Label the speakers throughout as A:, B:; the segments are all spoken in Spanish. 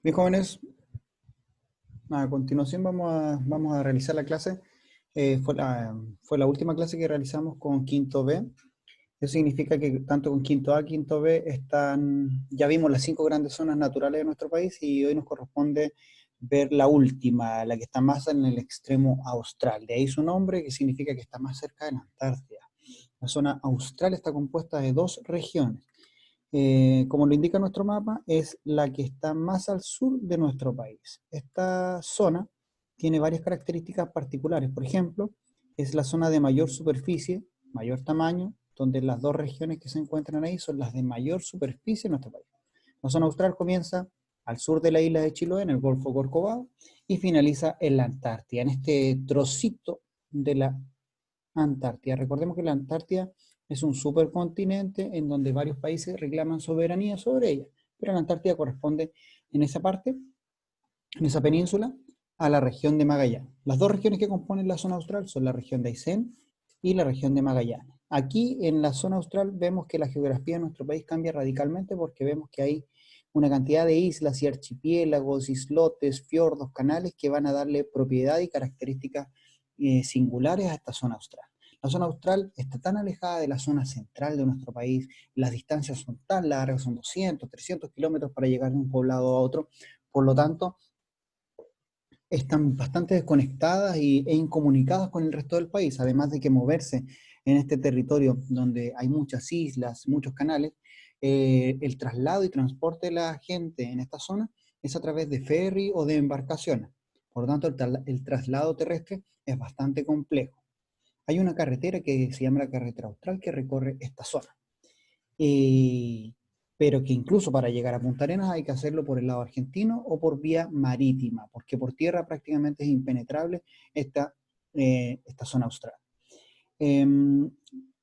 A: Bien, jóvenes, a continuación vamos a realizar la clase. Fue la última clase que realizamos con quinto B. Eso significa que tanto con quinto A, quinto B ya vimos las 5 grandes zonas naturales de nuestro país y hoy nos corresponde ver la última, la que está más en el extremo austral. De ahí su nombre, que significa que está más cerca de la Antártida. La zona austral está compuesta de 2 regiones. Como lo indica nuestro mapa, es la que está más al sur de nuestro país. Esta zona tiene varias características particulares. Por ejemplo, es la zona de mayor superficie, mayor tamaño, donde las 2 regiones que se encuentran ahí son las de mayor superficie en nuestro país. La zona austral comienza al sur de la isla de Chiloé, en el Golfo Corcovado, y finaliza en la Antártida, en este trocito de la Antártida. Recordemos que la Antártida es un supercontinente en donde varios países reclaman soberanía sobre ella, pero la Antártida corresponde en esa parte, en esa península, a la región de Magallanes. Las 2 regiones que componen la zona austral son la región de Aysén y la región de Magallanes. Aquí en la zona austral vemos que la geografía de nuestro país cambia radicalmente porque vemos que hay una cantidad de islas y archipiélagos, islotes, fiordos, canales que van a darle propiedad y características singulares a esta zona austral. La zona austral está tan alejada de la zona central de nuestro país, las distancias son tan largas, son 200, 300 kilómetros para llegar de un poblado a otro, por lo tanto, están bastante desconectadas e incomunicadas con el resto del país, además de que moverse en este territorio donde hay muchas islas, muchos canales, el traslado y transporte de la gente en esta zona es a través de ferry o de embarcaciones. Por lo tanto, el traslado terrestre es bastante complejo. Hay una carretera que se llama la carretera austral que recorre esta zona. Eh, pero que incluso para llegar a Punta Arenas hay que hacerlo por el lado argentino o por vía marítima, porque por tierra prácticamente es impenetrable esta zona austral. Eh,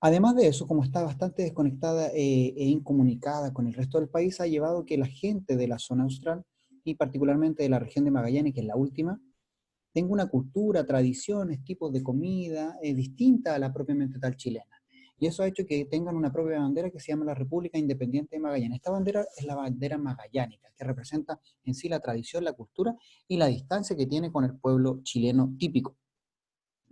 A: Además de eso, como está bastante desconectada e incomunicada con el resto del país, ha llevado que la gente de la zona austral y particularmente de la región de Magallanes, que es la última, tenga una cultura, tradiciones, tipos de comida distinta a la propiamente tal chilena. Y eso ha hecho que tengan una propia bandera que se llama la República Independiente de Magallanes. Esta bandera es la bandera magallánica, que representa en sí la tradición, la cultura y la distancia que tiene con el pueblo chileno típico.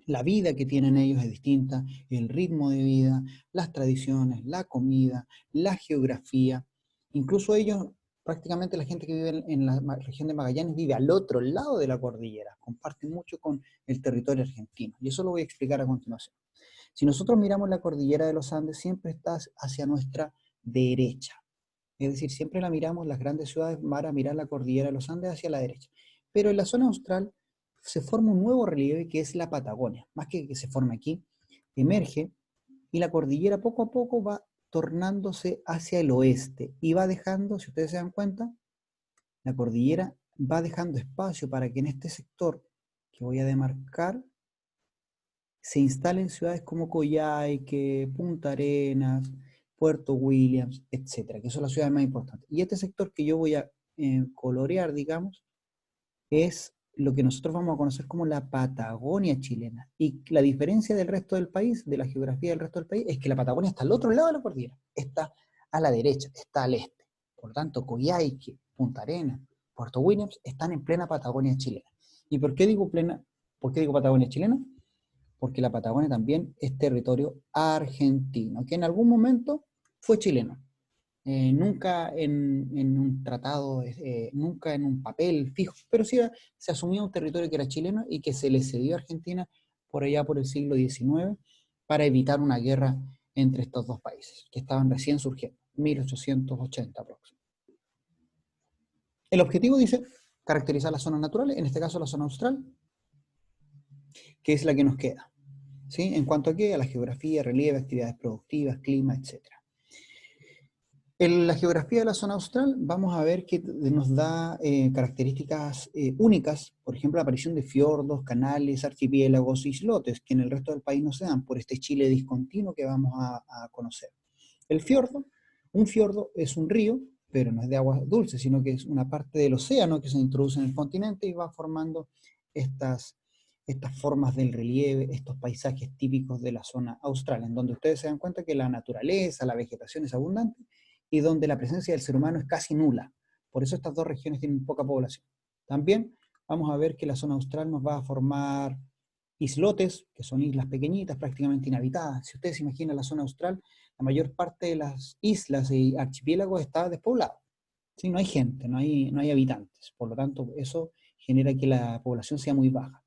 A: La vida que tienen ellos es distinta, el ritmo de vida, las tradiciones, la comida, la geografía. Incluso ellos, prácticamente la gente que vive en la región de Magallanes vive al otro lado de la cordillera, comparten mucho con el territorio argentino. Y eso lo voy a explicar a continuación. Si nosotros miramos la cordillera de los Andes, siempre está hacia nuestra derecha. Es decir, siempre la miramos, las grandes ciudades van a mirar la cordillera de los Andes hacia la derecha. Pero en la zona austral se forma un nuevo relieve que es la Patagonia. Más que se forme aquí, emerge y la cordillera poco a poco va tornándose hacia el oeste y va dejando, si ustedes se dan cuenta, la cordillera va dejando espacio para que en este sector que voy a demarcar se instalen ciudades como Coyhaique, Punta Arenas, Puerto Williams, etcétera, que son las ciudades más importantes. Y este sector que yo voy a colorear, digamos, es lo que nosotros vamos a conocer como la Patagonia chilena. Y la diferencia del resto del país, de la geografía del resto del país, es que la Patagonia está al otro lado de la cordillera, está a la derecha, está al este. Por lo tanto, Coyhaique, Punta Arenas, Puerto Williams están en plena Patagonia chilena. ¿Y por qué digo Patagonia chilena? Porque la Patagonia también es territorio argentino, que en algún momento fue chileno. Nunca en un tratado, nunca en un papel fijo, pero sí se asumió un territorio que era chileno y que se le cedió a Argentina por allá por el siglo XIX para evitar una guerra entre estos dos países, que estaban recién surgiendo, 1880 aproximadamente. El objetivo dice caracterizar las zonas naturales, en este caso la zona austral, que es la que nos queda. ¿Sí? En cuanto a qué, a la geografía, relieve, actividades productivas, clima, etcétera. En la geografía de la zona austral vamos a ver que nos da características únicas, por ejemplo, la aparición de fiordos, canales, archipiélagos, islotes, que en el resto del país no se dan por este Chile discontinuo que vamos a conocer. El fiordo, un fiordo es un río, pero no es de agua dulce, sino que es una parte del océano que se introduce en el continente y va formando estas formas del relieve, estos paisajes típicos de la zona austral, en donde ustedes se dan cuenta que la naturaleza, la vegetación es abundante y donde la presencia del ser humano es casi nula. Por eso estas dos regiones tienen poca población. También vamos a ver que la zona austral nos va a formar islotes, que son islas pequeñitas, prácticamente inhabitadas. Si ustedes se imaginan la zona austral, la mayor parte de las islas y archipiélagos está despoblado. ¿Sí? No hay gente, no hay habitantes. Por lo tanto, eso genera que la población sea muy baja.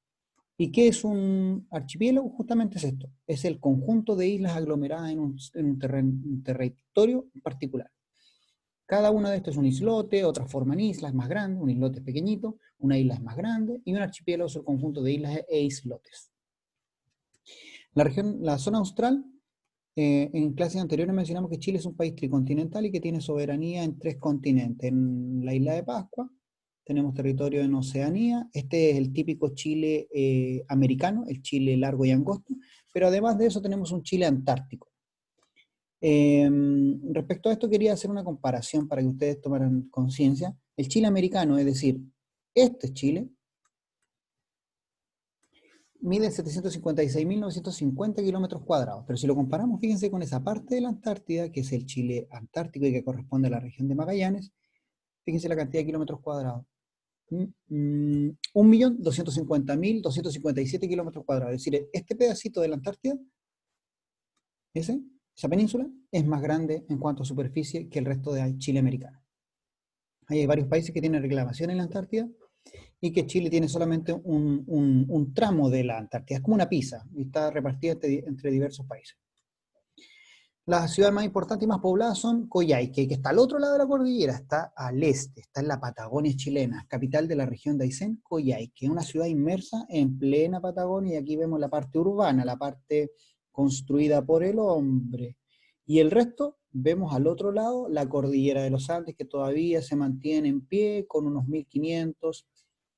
A: ¿Y qué es un archipiélago? Justamente es esto. Es el conjunto de islas aglomeradas en un territorio particular. Cada una de estas es un islote, otras forman islas más grandes, un islote es pequeñito, una isla es más grande, y un archipiélago es el conjunto de islas e islotes. La zona austral, en clases anteriores mencionamos que Chile es un país tricontinental y que tiene soberanía en 3 continentes. En la isla de Pascua tenemos territorio en Oceanía, este es el típico Chile americano, el Chile largo y angosto, pero además de eso tenemos un Chile antártico. Respecto a esto quería hacer una comparación para que ustedes tomaran conciencia. El Chile americano, es decir, este Chile, mide 756.950 kilómetros cuadrados, pero si lo comparamos, fíjense con esa parte de la Antártida, que es el Chile antártico y que corresponde a la región de Magallanes, fíjense la cantidad de kilómetros cuadrados. 1.250.257 kilómetros cuadrados, es decir, este pedacito de la Antártida, esa península, es más grande en cuanto a superficie que el resto de Chile americano. Hay varios países que tienen reclamación en la Antártida y que Chile tiene solamente un tramo de la Antártida. Es como una pizza y está repartida entre diversos países. Las ciudades más importantes y más pobladas son Coyhaique, que está al otro lado de la cordillera, está al este, está en la Patagonia chilena, capital de la región de Aysén, Coyhaique, una ciudad inmersa en plena Patagonia, y aquí vemos la parte urbana, la parte construida por el hombre. Y el resto, vemos al otro lado la cordillera de los Andes, que todavía se mantiene en pie con unos 1.500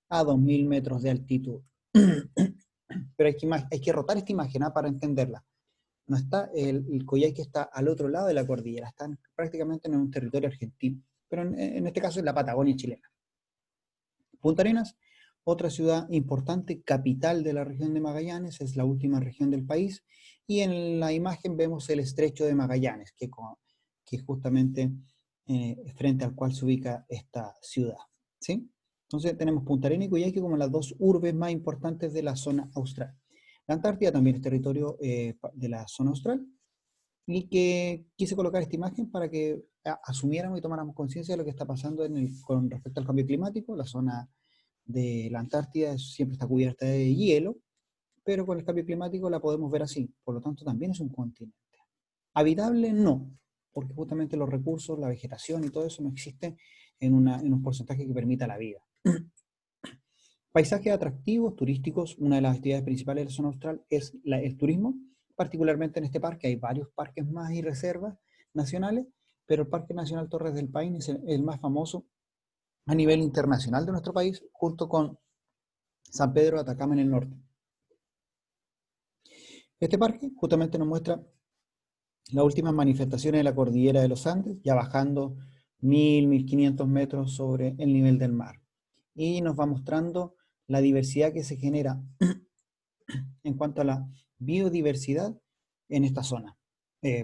A: a 2.000 metros de altitud. Pero hay que rotar esta imagen para entenderla. No está el Coyhaique, está al otro lado de la cordillera, están prácticamente en un territorio argentino, pero en este caso es la Patagonia chilena. Punta Arenas, otra ciudad importante, capital de la región de Magallanes, es la última región del país, y en la imagen vemos el estrecho de Magallanes, que es justamente frente al cual se ubica esta ciudad, ¿sí? Entonces tenemos Punta Arenas y Coyhaique como las dos urbes más importantes de la zona austral. La Antártida también es territorio de la zona austral, y que quise colocar esta imagen para que asumiéramos y tomáramos conciencia de lo que está pasando con respecto al cambio climático. La zona de la Antártida siempre está cubierta de hielo, pero con el cambio climático la podemos ver así, por lo tanto también es un continente. Habitable no, porque justamente los recursos, la vegetación y todo eso no existe en un porcentaje que permita la vida. Paisajes atractivos, turísticos, una de las actividades principales de la zona austral es el turismo, particularmente en este parque. Hay varios parques más y reservas nacionales, pero el Parque Nacional Torres del Paine es el más famoso a nivel internacional de nuestro país, junto con San Pedro de Atacama en el norte. Este parque justamente nos muestra las últimas manifestaciones de la cordillera de los Andes, ya bajando 1.500 metros sobre el nivel del mar. Y nos va mostrando la diversidad que se genera en cuanto a la biodiversidad en esta zona.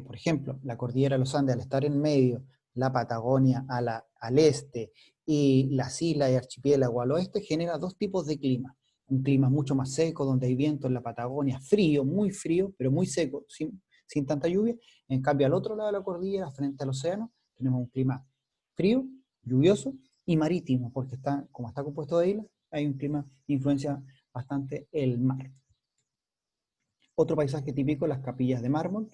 A: Por ejemplo, la cordillera de los Andes, al estar en medio, la Patagonia al este y las islas y archipiélago al oeste, genera dos tipos de clima. Un clima mucho más seco, donde hay viento en la Patagonia, frío, muy frío, pero muy seco, sin tanta lluvia. En cambio, al otro lado de la cordillera, frente al océano, tenemos un clima frío, lluvioso y marítimo, porque como está compuesto de islas, hay un clima que influencia bastante el mar. Otro paisaje típico, las capillas de mármol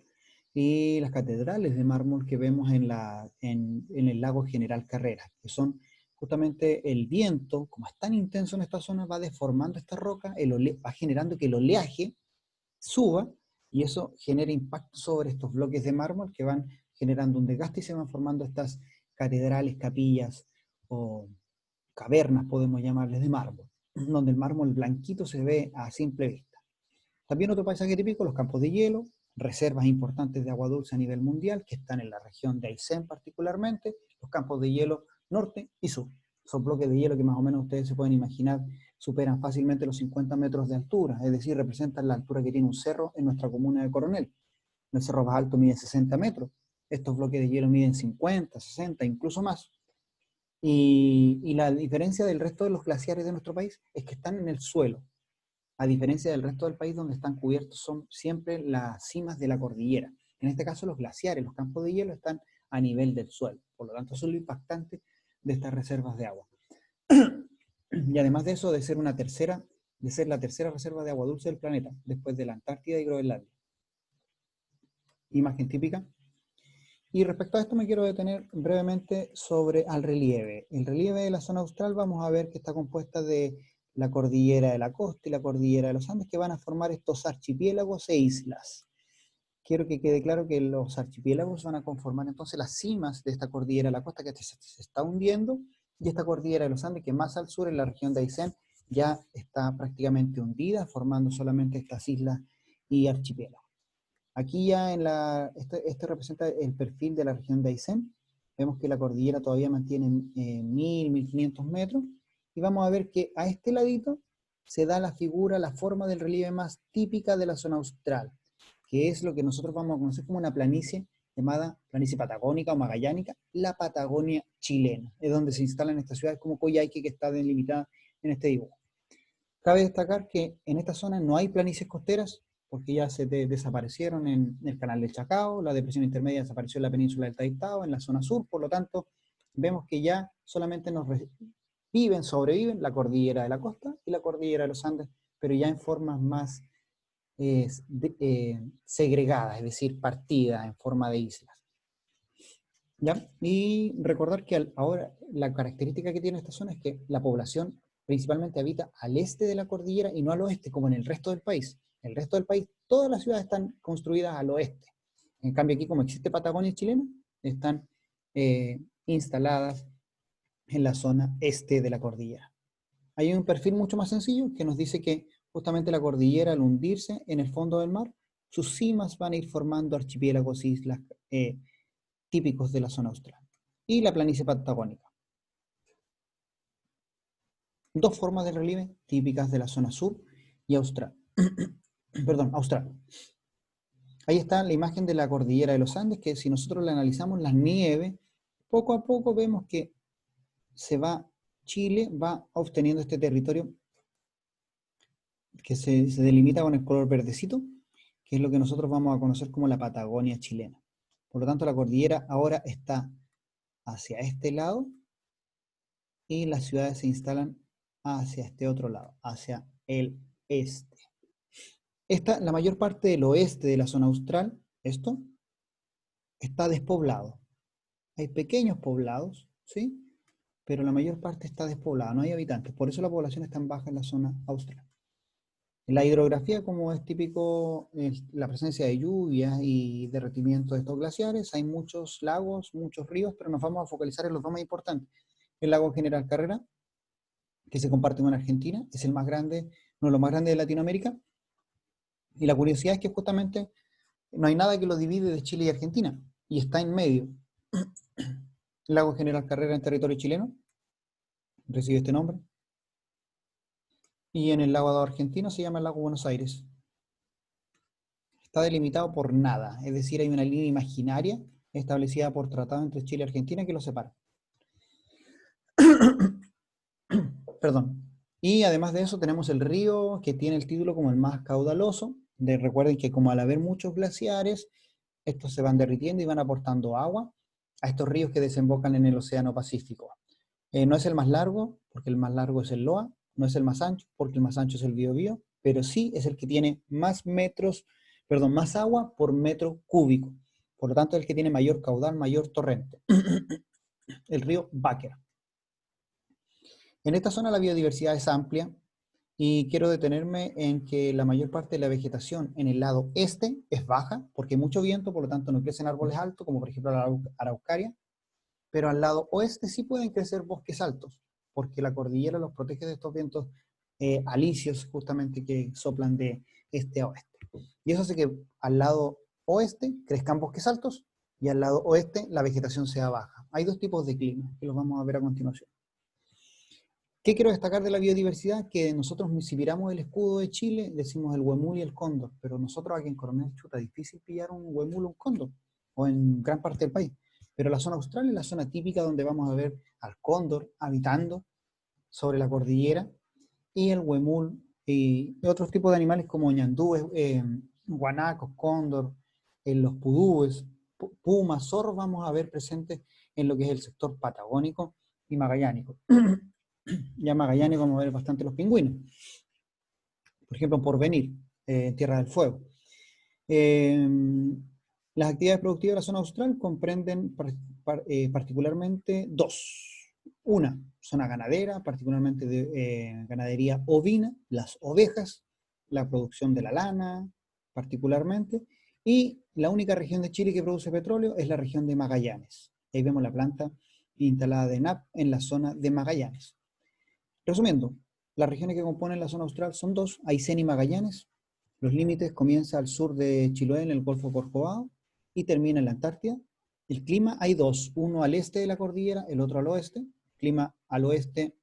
A: y las catedrales de mármol que vemos en el lago General Carreras, que son justamente el viento, como es tan intenso en esta zona, va deformando esta roca, va generando que el oleaje suba, y eso genera impacto sobre estos bloques de mármol que van generando un desgaste y se van formando estas catedrales, capillas o cavernas, podemos llamarles, de mármol, donde el mármol blanquito se ve a simple vista. También otro paisaje típico, los campos de hielo, reservas importantes de agua dulce a nivel mundial, que están en la región de Aysén particularmente, los campos de hielo norte y sur. Son bloques de hielo que más o menos ustedes se pueden imaginar superan fácilmente los 50 metros de altura, es decir, representan la altura que tiene un cerro en nuestra comuna de Coronel. El cerro más alto mide 60 metros. Estos bloques de hielo miden 50, 60, incluso más. Y la diferencia del resto de los glaciares de nuestro país es que están en el suelo, a diferencia del resto del país donde están cubiertos son siempre las cimas de la cordillera. En este caso los glaciares, los campos de hielo están a nivel del suelo, por lo tanto eso es lo impactante de estas reservas de agua. Y además de eso, de ser la tercera reserva de agua dulce del planeta, después de la Antártida y Groenlandia. Imagen típica. Y respecto a esto me quiero detener brevemente sobre el relieve. El relieve de la zona austral vamos a ver que está compuesta de la cordillera de la costa y la cordillera de los Andes, que van a formar estos archipiélagos e islas. Quiero que quede claro que los archipiélagos van a conformar entonces las cimas de esta cordillera de la costa que se está hundiendo, y esta cordillera de los Andes que más al sur en la región de Aysén ya está prácticamente hundida, formando solamente estas islas y archipiélagos. Aquí ya este representa el perfil de la región de Aysén. Vemos que la cordillera todavía mantiene 1500 metros. Y vamos a ver que a este ladito se da la figura, la forma del relieve más típica de la zona austral, que es lo que nosotros vamos a conocer como una planicie llamada planicie patagónica o magallánica, la Patagonia chilena. Es donde se instalan estas ciudades como Coyhaique, que está delimitada en este dibujo. Cabe destacar que en esta zona no hay planicies costeras, porque ya se desaparecieron en el canal del Chacao, la depresión intermedia desapareció en la península del Taitao, en la zona sur, por lo tanto, vemos que ya solamente sobreviven la cordillera de la costa y la cordillera de los Andes, pero ya en formas más segregadas, es decir, partidas en forma de islas. ¿Ya? Y recordar que ahora la característica que tiene esta zona es que la población principalmente habita al este de la cordillera y no al oeste, como en el resto del país. En el resto del país, todas las ciudades están construidas al oeste. En cambio aquí, como existe Patagonia chilena, están instaladas en la zona este de la cordillera. Hay un perfil mucho más sencillo que nos dice que justamente la cordillera, al hundirse en el fondo del mar, sus cimas van a ir formando archipiélagos e islas típicos de la zona austral. Y la planicie patagónica. Dos formas de relieve típicas de la zona sur y austral. Perdón, austral. Ahí está la imagen de la cordillera de los Andes, que si nosotros la analizamos, las nieves, poco a poco vemos que Chile va obteniendo este territorio que se delimita con el color verdecito, que es lo que nosotros vamos a conocer como la Patagonia chilena. Por lo tanto, la cordillera ahora está hacia este lado y las ciudades se instalan hacia este otro lado, hacia el este. La mayor parte del oeste de la zona austral, está despoblado. Hay pequeños poblados, ¿sí? Pero la mayor parte está despoblada, no hay habitantes. Por eso la población es tan baja en la zona austral. En la hidrografía, como es típico la presencia de lluvias y derretimiento de estos glaciares, hay muchos lagos, muchos ríos, pero nos vamos a focalizar en los dos más importantes. El lago General Carrera, que se comparte con Argentina, es el más grande, uno de los más grandes de Latinoamérica. Y la curiosidad es que justamente no hay nada que lo divide de Chile y Argentina, y está en medio. El lago General Carrera en territorio chileno recibe este nombre. Y en el lago argentino se llama el lago Buenos Aires. Está delimitado por nada, es decir, hay una línea imaginaria establecida por tratado entre Chile y Argentina que los separa. Perdón. Y además de eso tenemos el río que tiene el título como el más caudaloso. Recuerden que como al haber muchos glaciares, estos se van derritiendo y van aportando agua a estos ríos que desembocan en el Océano Pacífico. No es el más largo, porque el más largo es el Loa, no es el más ancho, porque el más ancho es el Biobío, pero sí es el que tiene más agua por metro cúbico. Por lo tanto, es el que tiene mayor caudal, mayor torrente. El río Báquera. En esta zona la biodiversidad es amplia y quiero detenerme en que la mayor parte de la vegetación en el lado este es baja, porque hay mucho viento, por lo tanto no crecen árboles altos, como por ejemplo la araucaria, pero al lado oeste sí pueden crecer bosques altos, porque la cordillera los protege de estos vientos alisios justamente que soplan de este a oeste. Y eso hace que al lado oeste crezcan bosques altos y al lado oeste la vegetación sea baja. Hay dos tipos de clima que los vamos a ver a continuación. ¿Qué quiero destacar de la biodiversidad? Que nosotros, si miramos el escudo de Chile, decimos el huemul y el cóndor, pero nosotros aquí en Coronel Chuta, difícil pillar un huemul o un cóndor, o en gran parte del país. Pero la zona austral es la zona típica donde vamos a ver al cóndor habitando sobre la cordillera, y el huemul y otros tipos de animales como ñandúes, guanacos, cóndor, los pudúes, pumas, zorros vamos a ver presentes en lo que es el sector patagónico y magallánico. Ya magallánico vamos a ver bastante los pingüinos. Por ejemplo, en Porvenir, en Tierra del Fuego. Eh, las actividades productivas de la zona austral comprenden particularmente dos. Una, zona ganadera, particularmente de ganadería ovina, las ovejas, la producción de la lana, particularmente, y la única región de Chile que produce petróleo es la región de Magallanes. Ahí vemos la planta instalada de ENAP en la zona de Magallanes. Resumiendo, las regiones que componen la zona austral son dos, Aysén y Magallanes. Los límites comienzan al sur de Chiloé, en el Golfo Corcovado, y termina en la Antártida. El clima hay dos, uno al este de la cordillera, el otro al oeste. Clima al oeste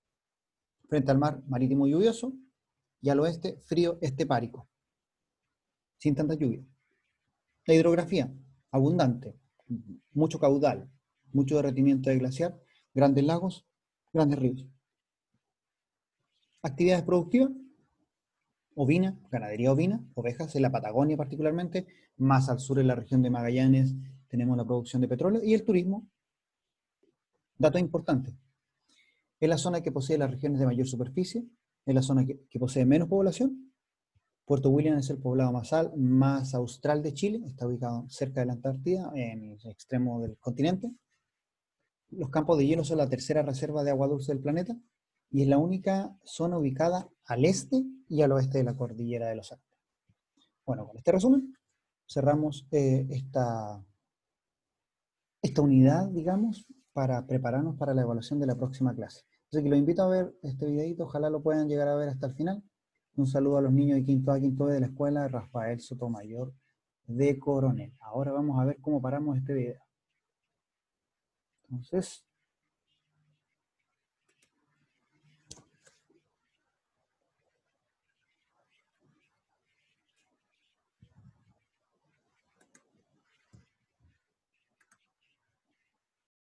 A: frente al mar marítimo lluvioso, y al oeste frío estepárico, sin tanta lluvia. La hidrografía, abundante, mucho caudal, mucho derretimiento de glaciar, grandes lagos, grandes ríos. Actividades productivas, ovina, ganadería ovina, ovejas en la Patagonia particularmente, más al sur en la región de Magallanes tenemos la producción de petróleo, y el turismo, dato importante, es la zona que posee las regiones de mayor superficie, es la zona que posee menos población. Puerto William es el poblado más austral de Chile, está ubicado cerca de la Antártida, en el extremo del continente. Los campos de hielo son la tercera reserva de agua dulce del planeta, y es la única zona ubicada al este y al oeste de la cordillera de los Andes. Bueno, con este resumen cerramos esta unidad, digamos, para prepararnos para la evaluación de la próxima clase. Así que los invito a ver este videito, ojalá lo puedan llegar a ver hasta el final. Un saludo a los niños de quinto A, quinto B de la escuela Rafael Sotomayor de Coronel. Ahora vamos a ver cómo paramos este video. Entonces,